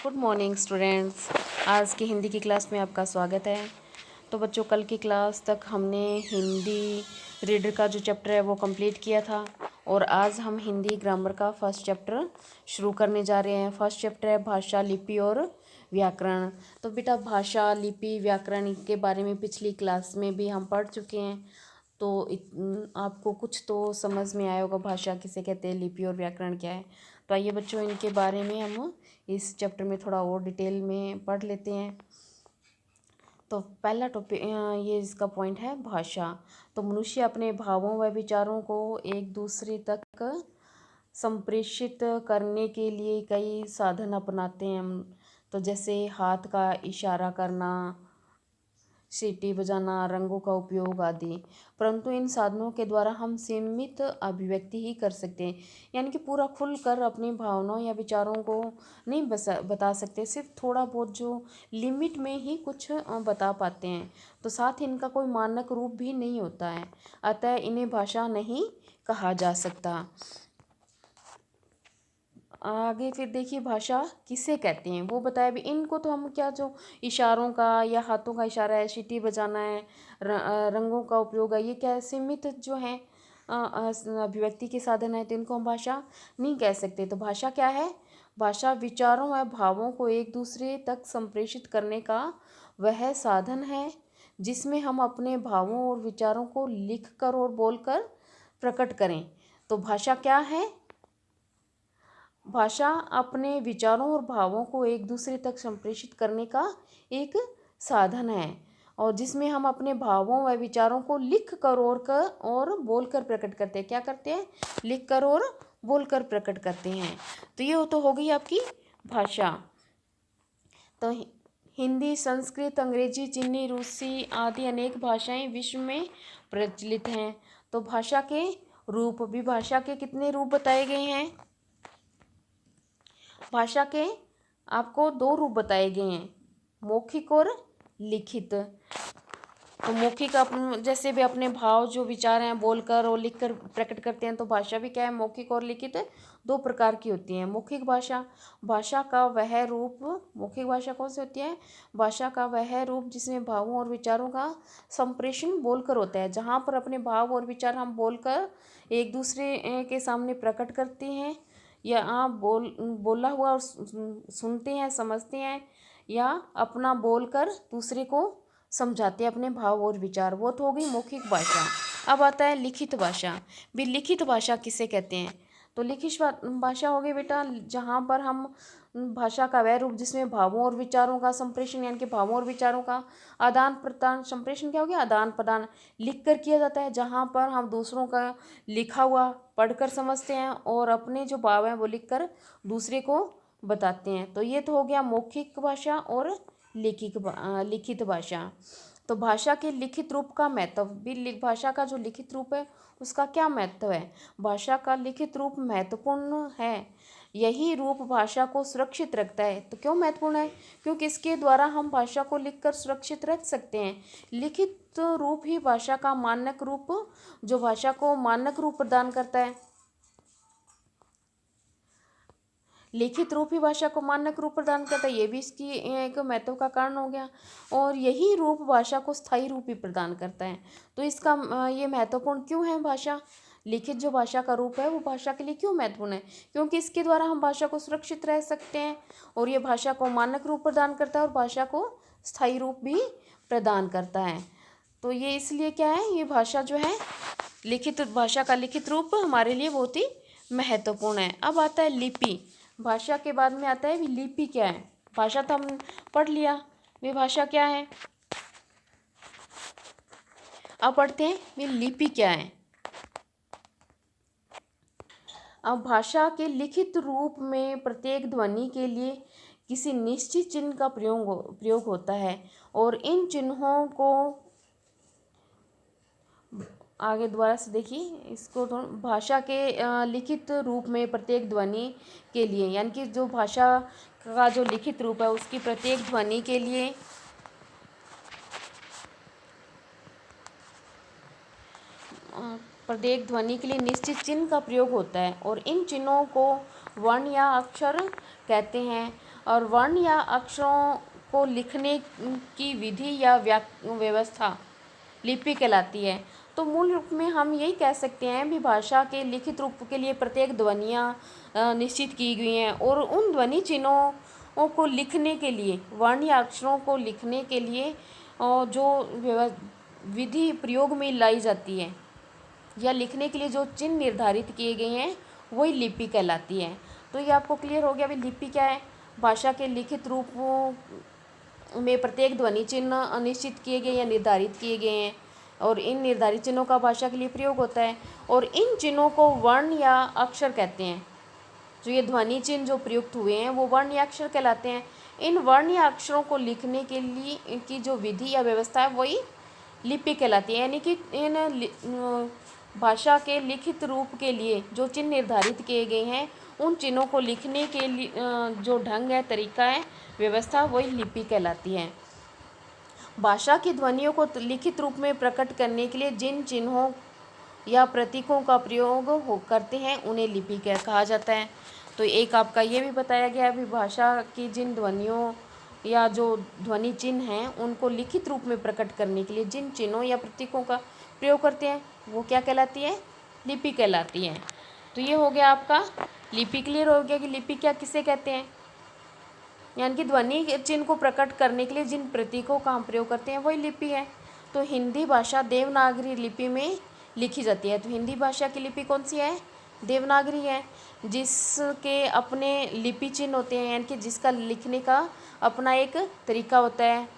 Good morning students. आज की हिंदी की क्लास में आपका स्वागत है। तो बच्चों, कल की क्लास तक हमने हिंदी रीडर का जो चैप्टर है वो कंप्लीट किया था और आज हम हिंदी ग्रामर का फर्स्ट चैप्टर शुरू करने जा रहे हैं। फर्स्ट चैप्टर है भाषा, लिपि और व्याकरण। तो बेटा, भाषा, लिपि, व्याकरण के बारे में पिछली क्लास में भी हम पढ़ चुके हैं। तो आपको कुछ तो समझ में आया होगा भाषा किसे कहते हैं, लिपि और व्याकरण क्या है। तो आइए बच्चों, इनके बारे में हम इस चैप्टर में थोड़ा और डिटेल में पढ़ लेते हैं। तो पहला टॉपिक ये इसका पॉइंट है भाषा। तो मनुष्य अपने भावों व विचारों को एक दूसरे तक संप्रेषित करने के लिए कई साधन अपनाते हैं। तो जैसे हाथ का इशारा करना, सीटी बजाना, रंगों का उपयोग आदि। परंतु इन साधनों के द्वारा हम सीमित अभिव्यक्ति ही कर सकते हैं, यानी कि पूरा खुलकर अपनी भावनाओं या विचारों को नहीं बता सकते। सिर्फ थोड़ा बहुत जो लिमिट में ही कुछ बता पाते हैं। तो साथ ही इनका कोई मानक रूप भी नहीं होता है, अतः इन्हें भाषा नहीं कहा जा सकता। आगे फिर देखिए, भाषा किसे कहते हैं वो बताया भी। इनको तो हम क्या, जो इशारों का या हाथों का इशारा है, सीटी बजाना है, रंगों का उपयोग है, ये क्या है, सीमित जो है अभिव्यक्ति के साधन है, तो इनको हम भाषा नहीं कह सकते। तो भाषा क्या है? भाषा विचारों व भावों को एक दूसरे तक संप्रेषित करने का वह साधन है जिसमें हम अपने भावों और विचारों को लिख कर और बोलकर प्रकट करें। तो भाषा क्या है? भाषा अपने विचारों और भावों को एक दूसरे तक संप्रेषित करने का एक साधन है और जिसमें हम अपने भावों व विचारों को लिख कर और बोलकर प्रकट करते हैं। क्या करते हैं? लिख कर और बोलकर प्रकट करते हैं। तो ये तो हो गई आपकी भाषा। तो हिंदी, संस्कृत, अंग्रेजी, चीनी, रूसी आदि अनेक भाषाएं विश्व में प्रचलित हैं। तो भाषा के रूप भी, भाषा के कितने रूप बताए गए हैं? भाषा के आपको दो रूप बताए गए हैं, मौखिक और लिखित। तो मौखिक जैसे भी अपने भाव जो विचार हैं बोलकर और लिखकर प्रकट करते हैं। तो भाषा भी क्या है, मौखिक और लिखित दो प्रकार की होती है। मौखिक भाषा, भाषा का वह रूप, मौखिक भाषा कौन सी होती है? भाषा का वह रूप जिसमें भावों और विचारों का संप्रेषण बोलकर होता है, जहाँ पर अपने भाव और विचार हम बोलकर एक दूसरे के सामने प्रकट करते हैं, या आप बोला हुआ और सुनते हैं, समझते हैं, या अपना बोलकर दूसरे को समझाते हैं अपने भाव और विचार। वो तो हो गई मौखिक भाषा। अब आता है लिखित भाषा। भी लिखित भाषा किसे कहते हैं? तो लिखित भाषा हो गई बेटा, जहाँ पर हम भाषा का वह रूप जिसमें भावों और विचारों का संप्रेषण, यानी कि भावों और विचारों का आदान प्रदान, संप्रेषण क्या हो गया? आदान प्रदान लिख कर किया जाता है, जहाँ पर हम दूसरों का लिखा हुआ पढ़कर समझते हैं और अपने जो भाव हैं वो लिख कर दूसरे को बताते हैं। तो ये तो हो गया मौखिक भाषा और लिखित भाषा। तो भाषा के लिखित रूप का महत्व भी, भाषा का जो लिखित रूप है उसका क्या महत्व है? भाषा का लिखित रूप महत्वपूर्ण है। यही रूप भाषा को सुरक्षित रखता है। तो क्यों महत्वपूर्ण है? क्योंकि इसके द्वारा हम भाषा को लिखकर सुरक्षित रख सकते हैं। लिखित रूप ही भाषा का मानक रूप, जो भाषा को मानक रूप प्रदान करता है। लिखित रूप ही भाषा को मानक रूप प्रदान करता है, ये भी इसकी एक महत्व का कारण हो गया। और यही रूप भाषा को स्थायी रूप भी प्रदान करता है। तो इसका ये महत्वपूर्ण क्यों है? भाषा, लिखित जो भाषा का रूप है वो भाषा के लिए क्यों महत्वपूर्ण है? क्योंकि इसके द्वारा हम भाषा को सुरक्षित रह सकते हैं और ये भाषा को मानक रूप प्रदान करता है और भाषा को स्थायी रूप भी प्रदान करता है। तो ये इसलिए क्या है, ये भाषा जो है, लिखित भाषा का लिखित रूप हमारे लिए बहुत ही महत्वपूर्ण है। अब आता है लिपि। भाषा के बाद में आता है लिपि क्या है? भाषा तो हम पढ़ लिया, वे भाषा क्या है? अब पढ़ते हैं वे लिपि क्या है। अब भाषा के लिखित रूप में प्रत्येक ध्वनि के लिए किसी निश्चित चिन्ह का प्रयोग होता है और इन चिन्हों को आगे दोबारा से देखिए इसको। तो भाषा के लिखित रूप में प्रत्येक ध्वनि के लिए, यानी कि जो भाषा का जो लिखित रूप है उसकी प्रत्येक ध्वनि के लिए निश्चित चिन्ह का प्रयोग होता है और इन चिन्हों को वर्ण या अक्षर कहते हैं। और वर्ण या अक्षरों को लिखने की विधि या व्यवस्था लिपि कहलाती है। तो मूल रूप में हम यही कह सकते हैं भी भाषा के लिखित रूप के लिए प्रत्येक ध्वनियाँ निश्चित की गई हैं और उन ध्वनि चिन्हों को लिखने के लिए, वर्ण या अक्षरों को लिखने के लिए जो विधि प्रयोग में लाई जाती है या लिखने के लिए जो चिन्ह निर्धारित किए गए हैं वही लिपि कहलाती है। तो ये आपको क्लियर हो गया भी लिपि क्या है। भाषा के लिखित रूप में प्रत्येक ध्वनि चिन्ह निश्चित किए गए या निर्धारित किए गए हैं और इन निर्धारित चिन्हों का भाषा के लिए प्रयोग होता है और इन चिन्हों को वर्ण या अक्षर कहते हैं। जो ये ध्वनि चिन्ह जो प्रयुक्त हुए हैं वो वर्ण या अक्षर कहलाते हैं। इन वर्ण या अक्षरों को लिखने के लिए इनकी जो विधि या व्यवस्था है वही लिपि कहलाती है। यानी कि इन भाषा के लिखित रूप के लिए जो चिन्ह निर्धारित किए गए हैं उन चिन्हों को लिखने के लिए जो ढंग है, तरीका है, व्यवस्था वही लिपि कहलाती है। भाषा की ध्वनियों को लिखित रूप में प्रकट करने के लिए जिन चिन्हों या प्रतीकों का प्रयोग करते हैं उन्हें लिपि कहा जाता है। तो एक आपका ये भी बताया गया है भी भाषा की जिन ध्वनियों या जो ध्वनि चिन्ह हैं उनको लिखित रूप में प्रकट करने के लिए जिन चिन्हों या प्रतीकों का प्रयोग करते हैं वो क्या कहलाती है, लिपि कहलाती है। तो ये हो गया आपका लिपि। क्लियर हो गया कि लिपि क्या किसे कहते हैं, यानी कि ध्वनि चिन्ह को प्रकट करने के लिए जिन प्रतीकों का हम प्रयोग करते हैं वही लिपि है। तो हिंदी भाषा देवनागरी लिपि में लिखी जाती है। तो हिंदी भाषा की लिपि कौन सी है, देवनागरी है, जिसके अपने लिपि चिन्ह होते हैं, यानी कि जिसका लिखने का अपना एक तरीका होता है।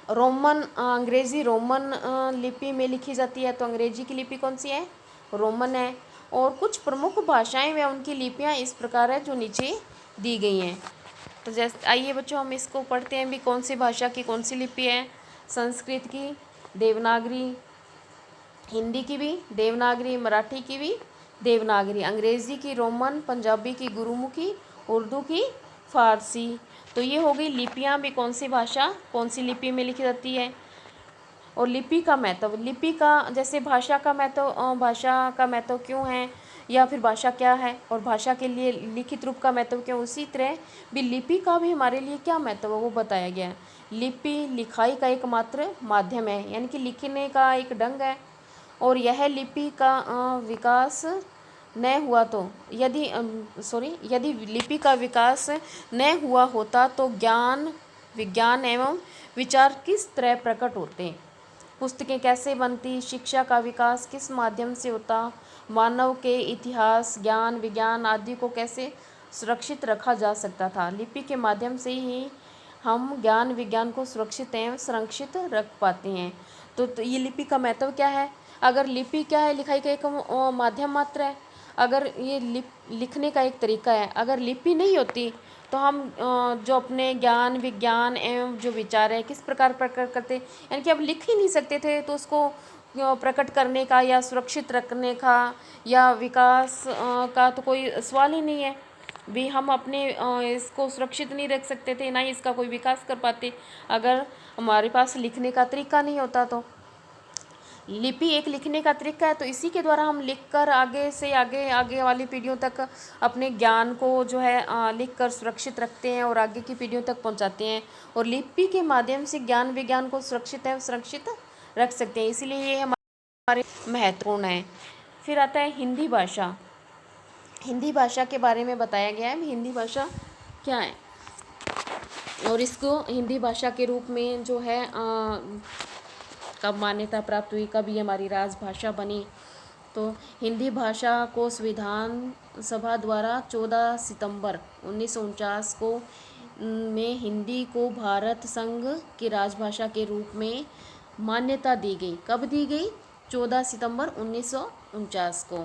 अंग्रेज़ी रोमन लिपि में लिखी जाती है। तो अंग्रेजी की लिपि कौन सी है, रोमन है। और कुछ प्रमुख भाषाएं व उनकी लिपियां इस प्रकार है जो नीचे दी गई हैं। तो जैसे आइए बच्चों हम इसको पढ़ते हैं भी कौन सी भाषा की कौन सी लिपि है। संस्कृत की देवनागरी, हिंदी की भी देवनागरी, मराठी की भी देवनागरी, अंग्रेज़ी की रोमन, पंजाबी की गुरुमुखी, उर्दू की फारसी। तो ये हो गई लिपियाँ भी कौन सी भाषा कौन सी लिपि में लिखी जाती है। और लिपि का महत्व, लिपि का जैसे भाषा का महत्व क्यों है या फिर भाषा क्या है और भाषा के लिए लिखित रूप का महत्व क्यों, उसी तरह भी लिपि का भी हमारे लिए क्या महत्व है वो बताया गया है। लिपि लिखाई का एकमात्र माध्यम है, यानी कि लिखने का एक ढंग है और यह लिपि का विकास न हुआ तो यदि लिपि का विकास न हुआ होता तो ज्ञान, विज्ञान एवं विचार किस तरह प्रकट होते, पुस्तकें कैसे बनती, शिक्षा का विकास किस माध्यम से होता, मानव के इतिहास, ज्ञान, विज्ञान आदि को कैसे सुरक्षित रखा जा सकता था। लिपि के माध्यम से ही हम ज्ञान विज्ञान को सुरक्षित एवं संरक्षित रख पाते हैं। तो ये लिपि का महत्व क्या है। अगर लिपि क्या है, लिखाई का एक माध्यम मात्र है। अगर ये लिखने का एक तरीका है, अगर लिपि नहीं होती तो हम जो अपने ज्ञान विज्ञान एवं जो विचार है किस प्रकार प्रकट करते, यानी कि अब लिख ही नहीं सकते थे तो उसको प्रकट करने का या सुरक्षित रखने का या विकास का तो कोई सवाल ही नहीं है भी। हम अपने इसको सुरक्षित नहीं रख सकते थे, ना ही इसका कोई विकास कर पाते अगर हमारे पास लिखने का तरीका नहीं होता। तो लिपि एक लिखने का तरीका है, तो इसी के द्वारा हम लिखकर आगे से आगे वाली पीढ़ियों तक अपने ज्ञान को जो है लिखकर सुरक्षित रखते हैं और आगे की पीढ़ियों तक पहुंचाते हैं और लिपि के माध्यम से ज्ञान विज्ञान को सुरक्षित एवं संरक्षित रख सकते हैं, इसलिए ये हमारे महत्वपूर्ण है। फिर आता है हिंदी भाषा। हिंदी भाषा के बारे में बताया गया है हिंदी भाषा क्या है और इसको हिंदी भाषा के रूप में जो है कब मान्यता प्राप्त हुई, कब ये हमारी राजभाषा बनी। तो हिंदी भाषा को संविधान सभा द्वारा 14 सितंबर 1949 को में हिंदी को भारत संघ की राजभाषा के रूप में मान्यता दी गई। कब दी गई, 14 सितंबर 1949 को।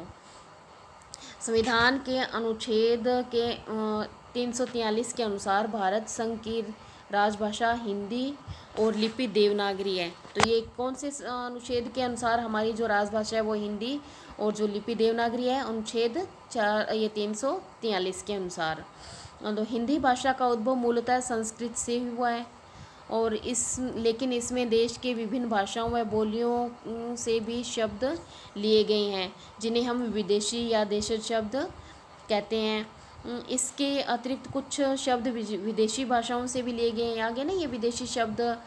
संविधान के अनुच्छेद के 343 के अनुसार भारत संघ की राजभाषा हिंदी और लिपि देवनागरी है। तो ये कौन से अनुच्छेद के अनुसार हमारी जो राजभाषा है वो हिंदी और जो लिपि देवनागरी है, अनुच्छेद 343 के अनुसार। तो हिंदी भाषा का उद्भव मूलतः संस्कृत से हुआ है और लेकिन इसमें देश के विभिन्न भाषाओं व बोलियों से भी शब्द लिए गए हैं जिन्हें हम विदेशी या देशी शब्द कहते हैं। इसके अतिरिक्त कुछ शब्द विदेशी भाषाओं से भी लिए गए हैं। आगे ना ये विदेशी शब्द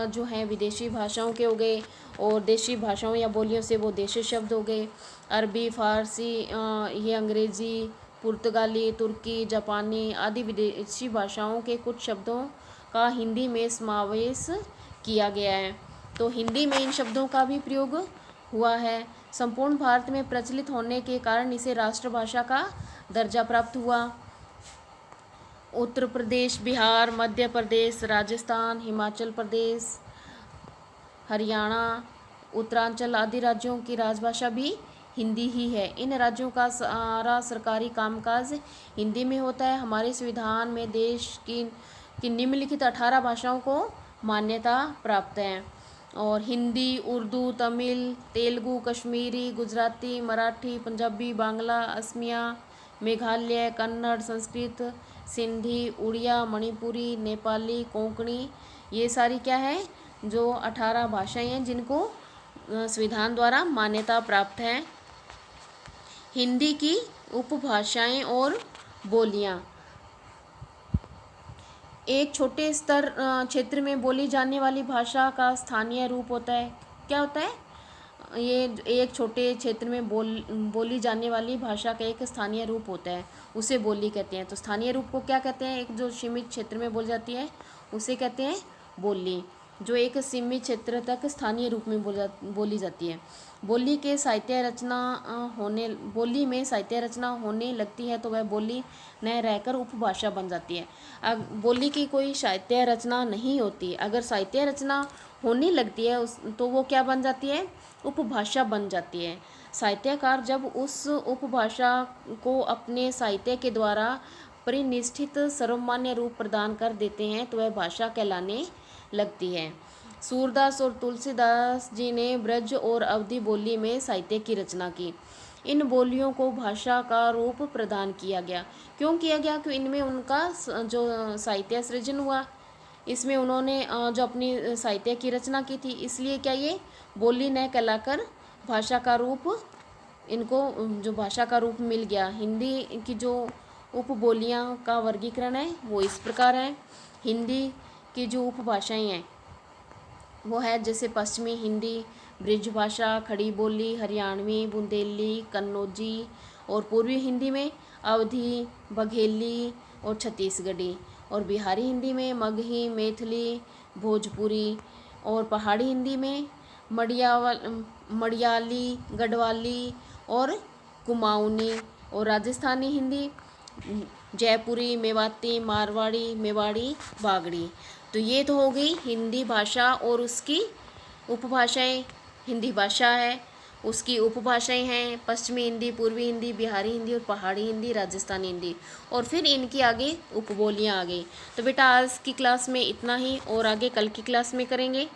जो हैं विदेशी भाषाओं के हो गए, और देशी भाषाओं या बोलियों से वो देशी शब्द हो गए। अरबी, फारसी, ये अंग्रेज़ी, पुर्तगाली, तुर्की, जापानी आदि विदेशी भाषाओं के कुछ शब्दों का हिंदी में समावेश किया गया है। तो हिंदी में इन शब्दों का भी प्रयोग हुआ है। संपूर्ण भारत में प्रचलित होने के कारण इसे राष्ट्रभाषा का दर्जा प्राप्त हुआ। उत्तर प्रदेश, बिहार, मध्य प्रदेश, राजस्थान, हिमाचल प्रदेश, हरियाणा, उत्तरांचल आदि राज्यों की राजभाषा भी हिंदी ही है। इन राज्यों का सारा सरकारी कामकाज हिंदी में होता है। हमारे संविधान में देश की निम्नलिखित 18 भाषाओं को मान्यता प्राप्त है, और हिंदी, उर्दू, तमिल, तेलुगु, कश्मीरी, गुजराती, मराठी, पंजाबी, बांग्ला, असमिया, मेघालय, कन्नड़, संस्कृत, सिंधी, उड़िया, मणिपुरी, नेपाली, कोंकणी, ये सारी क्या है, जो 18 भाषाएं हैं जिनको संविधान द्वारा मान्यता प्राप्त है। हिंदी की उपभाषाएं और बोलियां। एक छोटे स्तर क्षेत्र में बोली जाने वाली भाषा का स्थानीय रूप होता है। क्या होता है? ये एक छोटे क्षेत्र में बोली जाने वाली भाषा का एक स्थानीय रूप होता है, उसे बोली कहते हैं। तो स्थानीय रूप को क्या कहते हैं? एक जो सीमित क्षेत्र में बोली जाती है उसे कहते हैं बोली, जो एक सीमित क्षेत्र तक स्थानीय रूप में बोली जाती है। बोली में साहित्य रचना होने लगती है तो वह बोली न रहकर उपभाषा बन जाती है। अब बोली की कोई साहित्य रचना नहीं होती, अगर साहित्य रचना होने लगती है तो वो क्या बन जाती है? उपभाषा बन जाती है। साहित्यकार जब उस उपभाषा को अपने साहित्य के द्वारा परिनिष्ठित सर्वमान्य रूप प्रदान कर देते हैं तो वह भाषा कहलाने लगती है। सूरदास और तुलसीदास जी ने ब्रज और अवधी बोली में साहित्य की रचना की। इन बोलियों को भाषा का रूप प्रदान किया गया। क्यों किया गया? क्योंकि इनमें उनका जो साहित्य सृजन हुआ, इसमें उन्होंने जो अपनी साहित्य की रचना की थी, इसलिए क्या ये बोली न कहलाकर भाषा का रूप, इनको जो भाषा का रूप मिल गया। हिंदी की जो उपबोलियां का वर्गीकरण है वो इस प्रकार है। हिंदी की जो उपभाषाएं हैं वो है जैसे पश्चिमी हिंदी, ब्रिजभाषा, खड़ी बोली, हरियाणवी, बुंदेली, कन्नौजी, और पूर्वी हिंदी में अवधी, बघेली और छत्तीसगढ़ी, और बिहारी हिंदी में मगही, मैथिली, भोजपुरी, और पहाड़ी हिंदी में मड़ियाली, गढ़वाली और कुमाऊनी, और राजस्थानी हिंदी जयपुरी, मेवाती, मारवाड़ी, मेवाड़ी, बागड़ी। तो ये तो हो गई हिंदी भाषा और उसकी उपभाषाएं। हिंदी भाषा है, उसकी उपभाषाएं हैं पश्चिमी हिंदी, पूर्वी हिंदी, बिहारी हिंदी और पहाड़ी हिंदी, राजस्थानी हिंदी, और फिर इनकी आगे उपबोलियां आ गई। तो बेटा आज की क्लास में इतना ही, और आगे कल की क्लास में करेंगे।